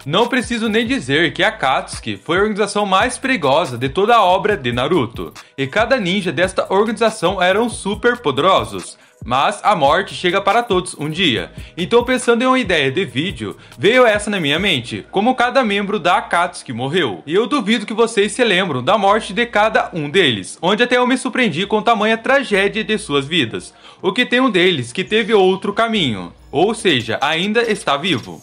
Não preciso nem dizer que a Akatsuki foi a organização mais perigosa de toda a obra de Naruto, e cada ninja desta organização eram super poderosos. Mas a morte chega para todos um dia, então pensando em uma ideia de vídeo, veio essa na minha mente, como cada membro da Akatsuki morreu. E eu duvido que vocês se lembram da morte de cada um deles, onde até eu me surpreendi com tamanha tragédia de suas vidas. O que tem um deles que teve outro caminho, ou seja, ainda está vivo.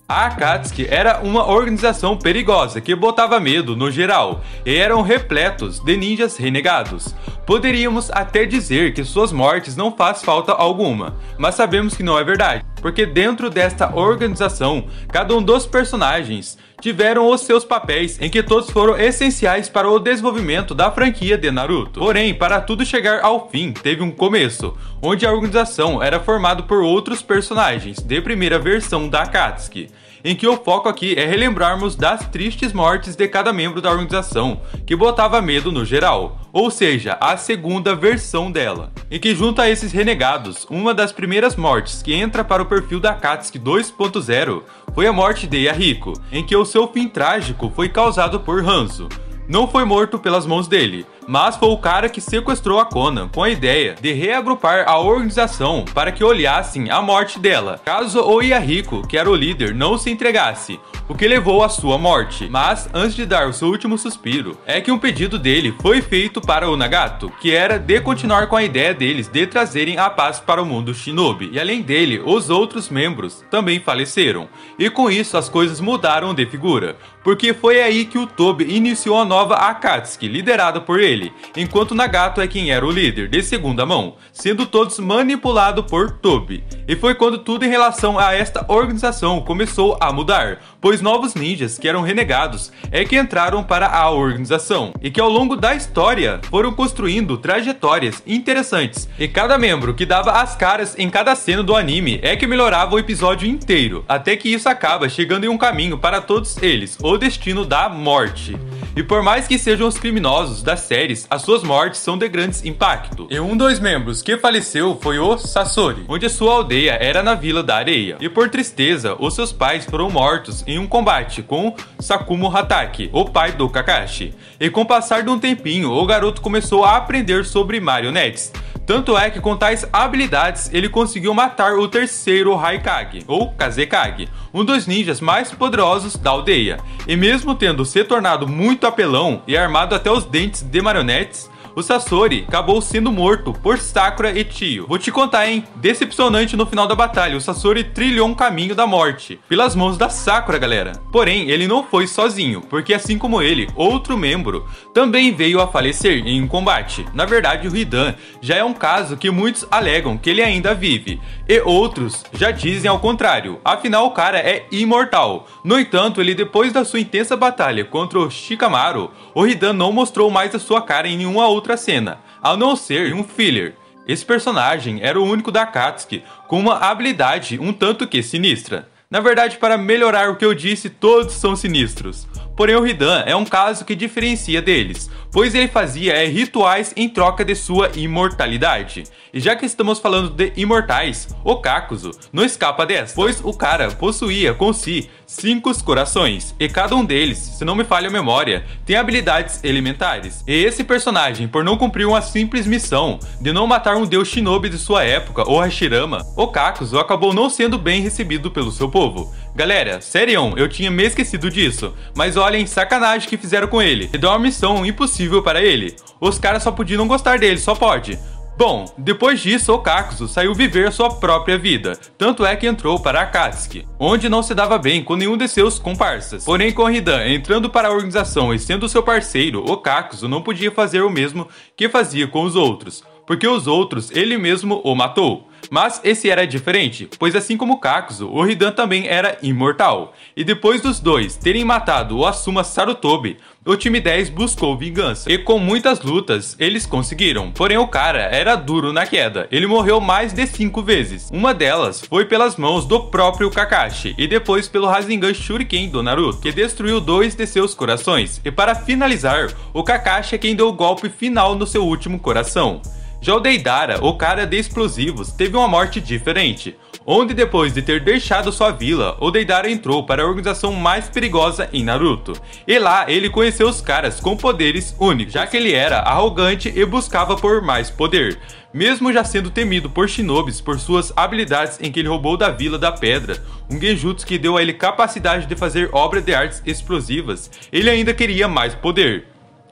A Akatsuki era uma organização perigosa que botava medo no geral, e eram repletos de ninjas renegados. Poderíamos até dizer que suas mortes não faz falta alguma, mas sabemos que não é verdade, porque dentro desta organização, cada um dos personagens tiveram os seus papéis em que todos foram essenciais para o desenvolvimento da franquia de Naruto. Porém, para tudo chegar ao fim, teve um começo, onde a organização era formada por outros personagens de primeira versão da Akatsuki, em que o foco aqui é relembrarmos das tristes mortes de cada membro da organização, que botava medo no geral, ou seja, a segunda versão dela. E que junto a esses renegados, uma das primeiras mortes que entra para o perfil da Akatsuki 2.0 foi a morte de Yahiko, em que o seu fim trágico foi causado por Hanzo. Não foi morto pelas mãos dele, mas foi o cara que sequestrou a Konan com a ideia de reagrupar a organização para que olhassem a morte dela, caso o Yahiko, que era o líder, não se entregasse, o que levou à sua morte. Mas antes de dar o seu último suspiro, é que um pedido dele foi feito para o Nagato, que era de continuar com a ideia deles de trazerem a paz para o mundo Shinobi. E além dele, os outros membros também faleceram, e com isso as coisas mudaram de figura, porque foi aí que o Tobi iniciou a nova Akatsuki, liderada por ele, enquanto Nagato é quem era o líder de segunda mão, sendo todos manipulados por Tobi. E foi quando tudo em relação a esta organização começou a mudar, pois novos ninjas que eram renegados é que entraram para a organização, e que ao longo da história foram construindo trajetórias interessantes, e cada membro que dava as caras em cada cena do anime é que melhorava o episódio inteiro, até que isso acaba chegando em um caminho para todos eles, o destino da morte. E por mais que sejam os criminosos das séries, as suas mortes são de grandes impacto. E um dos membros que faleceu foi o Sasori, onde a sua aldeia era na Vila da Areia. E por tristeza, os seus pais foram mortos em um combate com Sakumo Hatake, o pai do Kakashi. E com o passar de um tempinho, o garoto começou a aprender sobre marionetes. Tanto é que com tais habilidades ele conseguiu matar o terceiro Haikage, ou Kazekage, um dos ninjas mais poderosos da aldeia. E mesmo tendo se tornado muito apelão e armado até os dentes de marionetes, o Sasori acabou sendo morto por Sakura e Tio. Vou te contar, hein? Decepcionante no final da batalha, o Sasori trilhou um caminho da morte pelas mãos da Sakura, galera. Porém, ele não foi sozinho, porque assim como ele, outro membro também veio a falecer em um combate. Na verdade, o Hidan já é um caso que muitos alegam que ele ainda vive, e outros já dizem ao contrário, afinal o cara é imortal. No entanto, ele depois da sua intensa batalha contra o Shikamaru, o Hidan não mostrou mais a sua cara em nenhuma outra cena, a não ser um filler. Esse personagem era o único da Akatsuki com uma habilidade um tanto que sinistra. Na verdade, para melhorar o que eu disse, todos são sinistros. Porém, o Hidan é um caso que diferencia deles, pois ele fazia rituais em troca de sua imortalidade. E já que estamos falando de imortais, o Kakuzu não escapa dessa, pois o cara possuía com si 5 corações, e cada um deles, se não me falha a memória, tem habilidades elementares. E esse personagem, por não cumprir uma simples missão de não matar um deus shinobi de sua época, o Hashirama, o Kakuzu acabou não sendo bem recebido pelo seu povo. Galera, sério, eu tinha me esquecido disso, mas olhem, sacanagem que fizeram com ele, e deu uma missão impossível para ele. Os caras só podiam não gostar dele, só pode. Bom, depois disso, o Kakuzu saiu viver sua própria vida, tanto é que entrou para a Akatsuki, onde não se dava bem com nenhum de seus comparsas. Porém, com Hidan entrando para a organização e sendo seu parceiro, o Kakuzu não podia fazer o mesmo que fazia com os outros, porque os outros ele mesmo o matou. Mas esse era diferente, pois assim como Kakuzu, o Hidan também era imortal. E depois dos dois terem matado o Asuma Sarutobi, o time 10 buscou vingança. E com muitas lutas, eles conseguiram. Porém, o cara era duro na queda. Ele morreu mais de 5 vezes. Uma delas foi pelas mãos do próprio Kakashi, e depois pelo Rasengan Shuriken do Naruto, que destruiu 2 de seus corações. E para finalizar, o Kakashi é quem deu o golpe final no seu último coração. Já o Deidara, o cara de explosivos, teve uma morte diferente, onde depois de ter deixado sua vila, o Deidara entrou para a organização mais perigosa em Naruto. E lá ele conheceu os caras com poderes únicos, já que ele era arrogante e buscava por mais poder. Mesmo já sendo temido por shinobis por suas habilidades em que ele roubou da Vila da Pedra, um genjutsu que deu a ele capacidade de fazer obras de artes explosivas, ele ainda queria mais poder.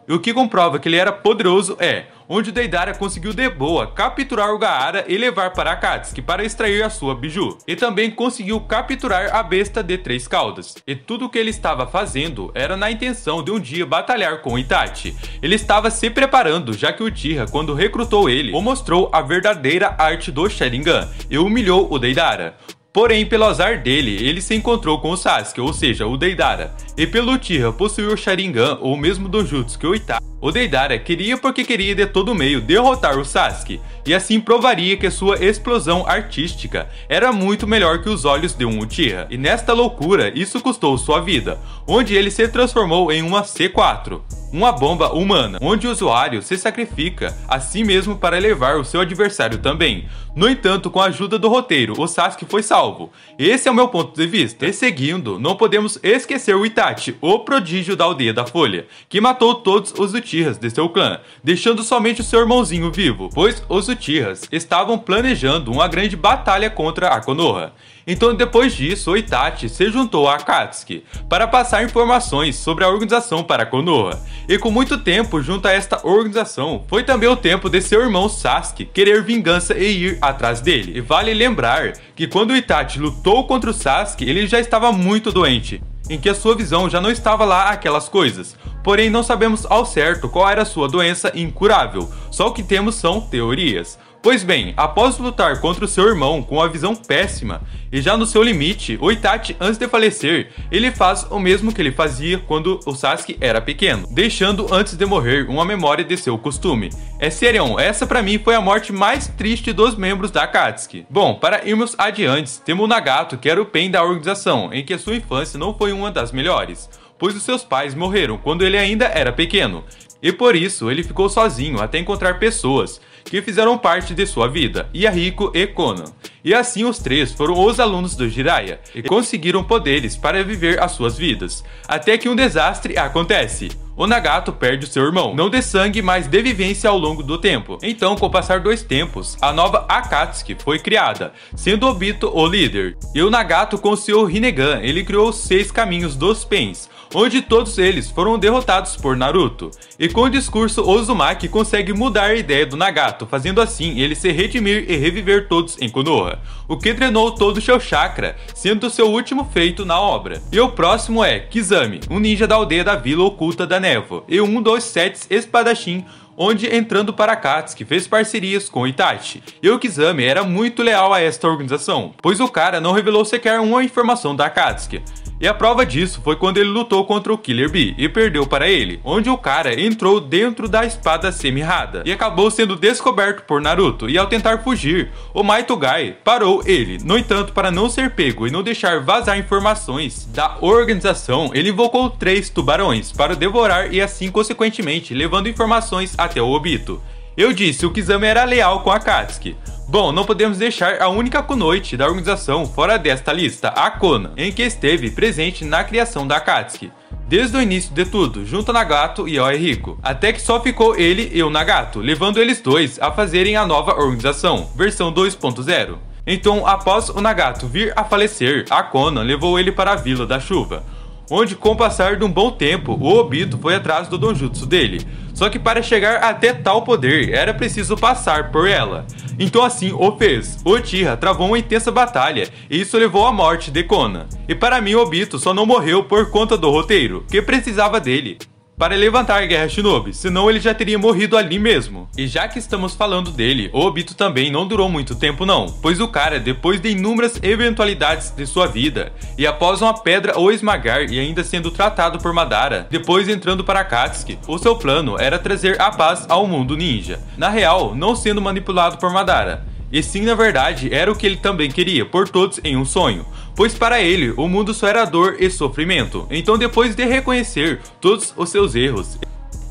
E o que comprova que ele era poderoso é onde o Deidara conseguiu de boa capturar o Gaara e levar para Akatsuki para extrair a sua biju. E também conseguiu capturar a besta de 3 caudas. E tudo o que ele estava fazendo era na intenção de um dia batalhar com Itachi. Ele estava se preparando, já que o Uchiha, quando recrutou ele, o mostrou a verdadeira arte do Sharingan e humilhou o Deidara. Porém, pelo azar dele, ele se encontrou com o Sasuke, ou seja, o Deidara. E pelo Uchiha possuir o Sharingan, ou mesmo Dojutsu que o Itachi, o Deidara queria porque queria de todo meio derrotar o Sasuke, e assim provaria que sua explosão artística era muito melhor que os olhos de um Uchiha. E nesta loucura, isso custou sua vida, onde ele se transformou em uma C4. Uma bomba humana, onde o usuário se sacrifica a si mesmo para levar o seu adversário também. No entanto, com a ajuda do roteiro, o Sasuke foi salvo. Esse é o meu ponto de vista. E seguindo, não podemos esquecer o Itachi, o prodígio da Aldeia da Folha, que matou todos os Uchihas de seu clã, deixando somente o seu irmãozinho vivo, pois os Uchihas estavam planejando uma grande batalha contra a Konoha. Então, depois disso, o Itachi se juntou a Akatsuki para passar informações sobre a organização para Konoha. E com muito tempo junto a esta organização, foi também o tempo de seu irmão Sasuke querer vingança e ir atrás dele. E vale lembrar que quando o Itachi lutou contra o Sasuke, ele já estava muito doente, em que a sua visão já não estava lá aquelas coisas. Porém, não sabemos ao certo qual era a sua doença incurável, só o que temos são teorias. Pois bem, após lutar contra o seu irmão com uma visão péssima e já no seu limite, o Itachi, antes de falecer, ele faz o mesmo que ele fazia quando o Sasuke era pequeno, deixando antes de morrer uma memória de seu costume. É sério, essa pra mim foi a morte mais triste dos membros da Akatsuki. Bom, para irmos adiante, temos o Nagato, que era o Pen da organização, em que a sua infância não foi uma das melhores, pois os seus pais morreram quando ele ainda era pequeno, e por isso ele ficou sozinho até encontrar pessoas que fizeram parte de sua vida, Yahiko e Konan. E assim os três foram os alunos do Jiraiya e conseguiram poderes para viver as suas vidas, até que um desastre acontece. O Nagato perde o seu irmão, não de sangue, mas de vivência ao longo do tempo. Então, com o passar dos tempos, a nova Akatsuki foi criada, sendo Obito o líder. E o Nagato, com seu Rinnegan, ele criou os 6 caminhos dos Pens, onde todos eles foram derrotados por Naruto. E com o discurso, Uzumaki consegue mudar a ideia do Nagato, fazendo assim ele se redimir e reviver todos em Konoha, o que drenou todo o seu chakra, sendo seu último feito na obra. E o próximo é Kizami, um ninja da aldeia da Vila Oculta da Névoa, e um dos 7 espadachim, onde entrando para Akatsuki fez parcerias com Itachi. E o Kizami era muito leal a esta organização, pois o cara não revelou sequer uma informação da Akatsuki. E a prova disso foi quando ele lutou contra o Killer Bee e perdeu para ele, onde o cara entrou dentro da espada Semirada e acabou sendo descoberto por Naruto, e ao tentar fugir, o Maitugai parou ele. No entanto, para não ser pego e não deixar vazar informações da organização, ele invocou 3 tubarões para o devorar e assim consequentemente levando informações até o Obito. Eu disse, o Kizami era leal com a Akatsuki. Bom, não podemos deixar a única kunoichi da organização fora desta lista, a Konan, em que esteve presente na criação da Akatsuki, desde o início de tudo, junto a Nagato e ao Eriko, até que só ficou ele e o Nagato, levando eles dois a fazerem a nova organização, versão 2.0. Então, após o Nagato vir a falecer, a Konan levou ele para a Vila da Chuva, onde com o passar de um bom tempo, o Obito foi atrás do Donjutsu dele. Só que para chegar até tal poder, era preciso passar por ela. Então assim o fez. O Uchiha travou uma intensa batalha, e isso levou à morte de Konan. E para mim, Obito só não morreu por conta do roteiro, que precisava dele para levantar a Guerra Shinobi, senão ele já teria morrido ali mesmo. E já que estamos falando dele, o Obito também não durou muito tempo não, pois o cara, depois de inúmeras eventualidades de sua vida, e após uma pedra o esmagar e ainda sendo tratado por Madara, depois entrando para Akatsuki, o seu plano era trazer a paz ao mundo ninja. Na real, não sendo manipulado por Madara, e sim, na verdade, era o que ele também queria, por todos em um sonho, pois para ele, o mundo só era dor e sofrimento. Então, depois de reconhecer todos os seus erros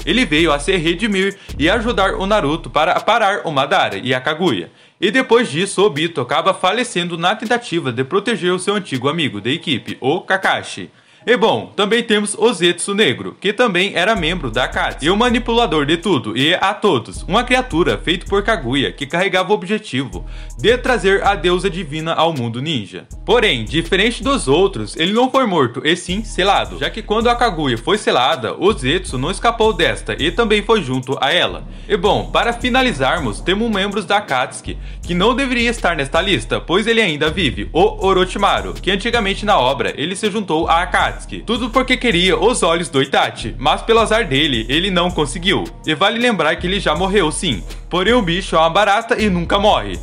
Ele veio a se redimir e ajudar o Naruto para parar o Madara e a Kaguya. E depois disso, Obito acaba falecendo na tentativa de proteger o seu antigo amigo da equipe, o Kakashi. E bom, também temos o Zetsu Negro, que também era membro da Akatsuki, e o manipulador de tudo e a todos, uma criatura feita por Kaguya que carregava o objetivo de trazer a deusa divina ao mundo ninja. Porém, diferente dos outros, ele não foi morto e sim selado, já que quando a Kaguya foi selada, o Zetsu não escapou desta e também foi junto a ela. E bom, para finalizarmos, temos membros da Akatsuki que não deveria estar nesta lista, pois ele ainda vive, o Orochimaru, que antigamente na obra ele se juntou a Akatsuki. Tudo porque queria os olhos do Itachi, mas pelo azar dele, ele não conseguiu. E vale lembrar que ele já morreu sim, porém o bicho é uma barata e nunca morre.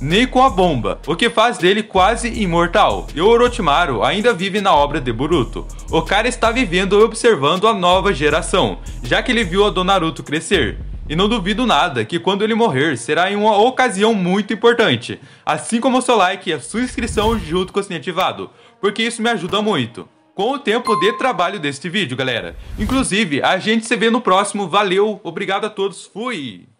Nem com a bomba, o que faz dele quase imortal. E o Orochimaru ainda vive na obra de Boruto. O cara está vivendo e observando a nova geração, já que ele viu a do Naruto crescer. E não duvido nada que quando ele morrer será em uma ocasião muito importante, assim como o seu like e a sua inscrição junto com o sininho ativado, porque isso me ajuda muito com o tempo de trabalho deste vídeo, galera. Inclusive, a gente se vê no próximo. Valeu, obrigado a todos, fui!